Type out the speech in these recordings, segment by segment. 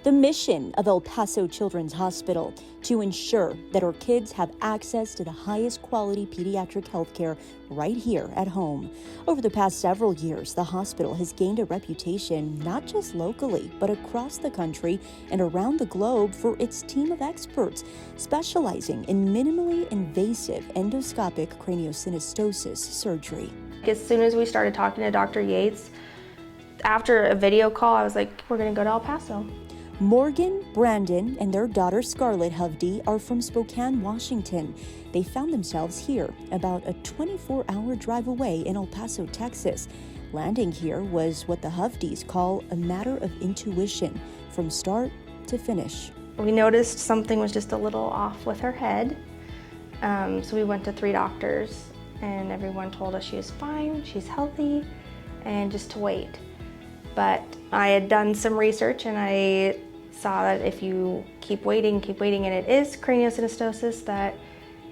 The mission of El Paso Children's Hospital to ensure that our kids have access to the highest quality pediatric health care right here at home. Over the past several years, the hospital has gained a reputation not just locally, but across the country and around the globe for its team of experts specializing in minimally invasive endoscopic craniosynostosis surgery. As soon as we started talking to Dr. Yates, after a video call, I was like, we're gonna go to El Paso. Morgan, Brandon, and their daughter Scarlett Hovde are from Spokane, Washington. They found themselves here, about a 24-hour drive away in El Paso, Texas. Landing here was what the Hovdes call a matter of intuition, from start to finish. We noticed something was just a little off with her head, so we went to 3 doctors, and everyone told us she was fine, she's healthy, and just to wait. But I had done some research and I saw that if you keep waiting, and it is craniosynostosis, that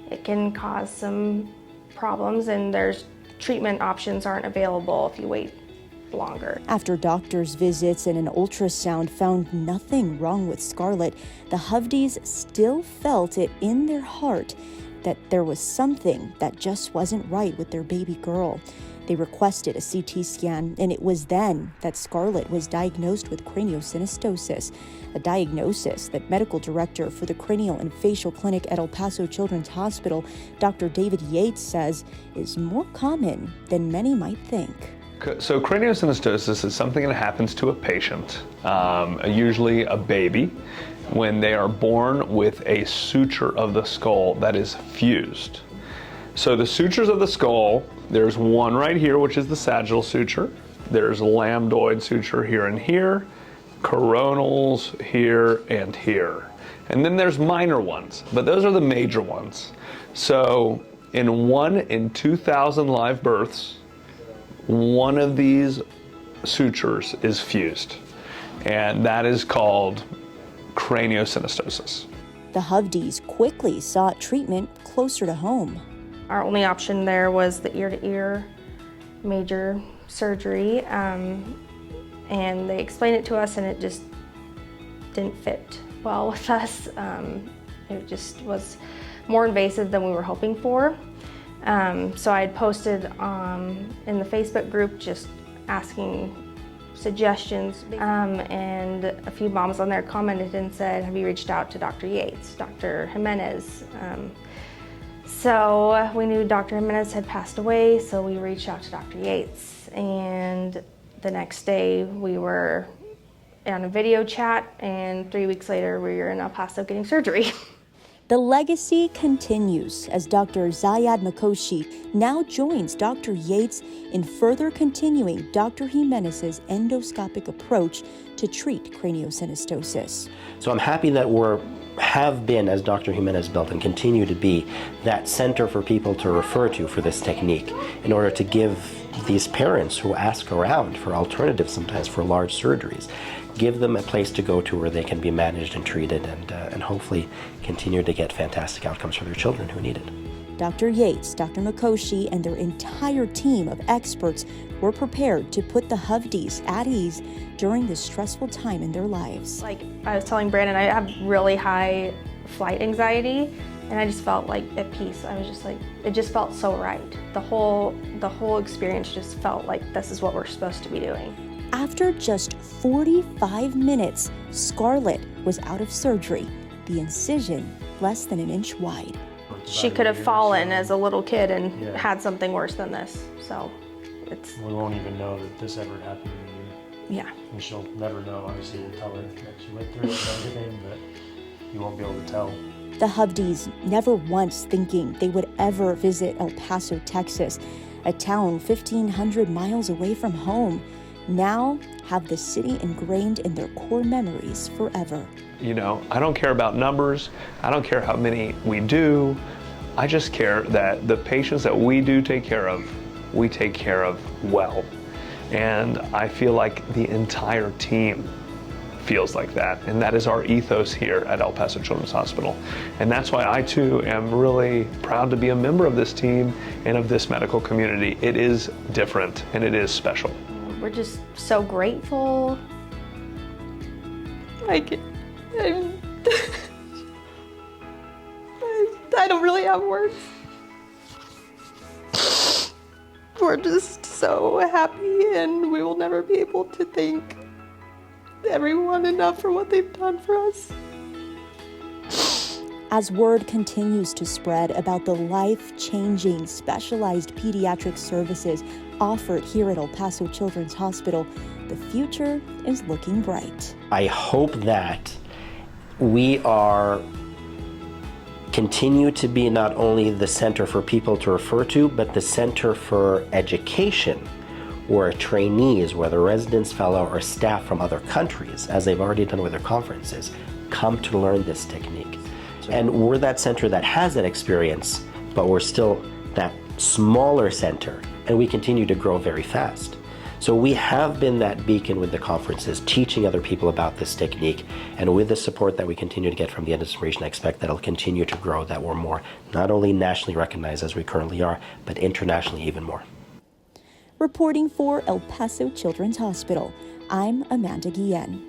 it can cause some problems, and there's treatment options aren't available if you wait longer. After doctor's visits and an ultrasound found nothing wrong with Scarlett, the Hovdes still felt it in their heart that there was something that just wasn't right with their baby girl. They requested a CT scan, and it was then that Scarlett was diagnosed with craniosynostosis, a diagnosis that medical director for the Cranial and Facial Clinic at El Paso Children's Hospital, Dr. David Yates, says is more common than many might think. So craniosynostosis is something that happens to a patient, usually a baby, when they are born with a suture of the skull that is fused. So the sutures of the skull, there's one right here, which is the sagittal suture. There's lambdoid suture here and here, coronals here and here. And then there's minor ones, but those are the major ones. So in 1 in 2,000 live births, one of these sutures is fused, and that is called craniosynostosis. The Hovdes quickly sought treatment closer to home. Our only option there was the ear-to-ear major surgery, and they explained it to us, and it just didn't fit well with us. It just was more invasive than we were hoping for. So I had posted in the Facebook group just asking suggestions, and a few moms on there commented and said, have you reached out to Dr. Yates, Dr. Jimenez? So we knew Dr. Jimenez had passed away, so we reached out to Dr. Yates, and the next day we were on a video chat, and 3 weeks later we were in El Paso getting surgery. The legacy continues as Dr. Zayad Makoshi now joins Dr. Yates in further continuing Dr. Jimenez's endoscopic approach to treat craniosynostosis. So I'm happy that have been, as Dr. Jimenez built, and continue to be, that center for people to refer to for this technique in order to give these parents who ask around for alternatives sometimes for large surgeries, give them a place to go to where they can be managed and treated, and hopefully continue to get fantastic outcomes for their children who need it. Dr. Yates, Dr. Makoshi, and their entire team of experts were prepared to put the Hovdes at ease during this stressful time in their lives. Like I was telling Brandon, I have really high flight anxiety, and I just felt like at peace. I was just like, it just felt so right. The whole experience just felt like this is what we're supposed to be doing. After just 45 minutes, Scarlett was out of surgery, the incision less than an inch wide. She could have fallen as a little kid and had something worse than this, so it's... We won't even know that this ever happened to you. Yeah. And she'll never know. Obviously, we'll tell her that she went through it and everything, but you won't be able to tell. The Hovdes never once thinking they would ever visit El Paso, Texas, a town 1,500 miles away from home, now have the city ingrained in their core memories forever. You know, I don't care about numbers. I don't care how many we do. I just care that the patients that we do take care of, we take care of well. And I feel like the entire team feels like that. And that is our ethos here at El Paso Children's Hospital. And that's why I too am really proud to be a member of this team and of this medical community. It is different and it is special. We're just so grateful I don't really have words. We're just so happy, and we will never be able to thank everyone enough for what they've done for us. As word continues to spread about the life-changing specialized pediatric services offered here at El Paso Children's Hospital, the future is looking bright. I hope that we continue to be not only the center for people to refer to, but the center for education, where trainees, whether residents, fellow, or staff from other countries, as they've already done with their conferences, come to learn this technique. And we're that center that has that experience, but we're still that smaller center, and we continue to grow very fast. So we have been that beacon with the conferences, teaching other people about this technique, and with the support that we continue to get from the Endless Generation, I expect that it'll continue to grow, that we're more not only nationally recognized as we currently are, but internationally even more. Reporting for El Paso Children's Hospital, I'm Amanda Guillen.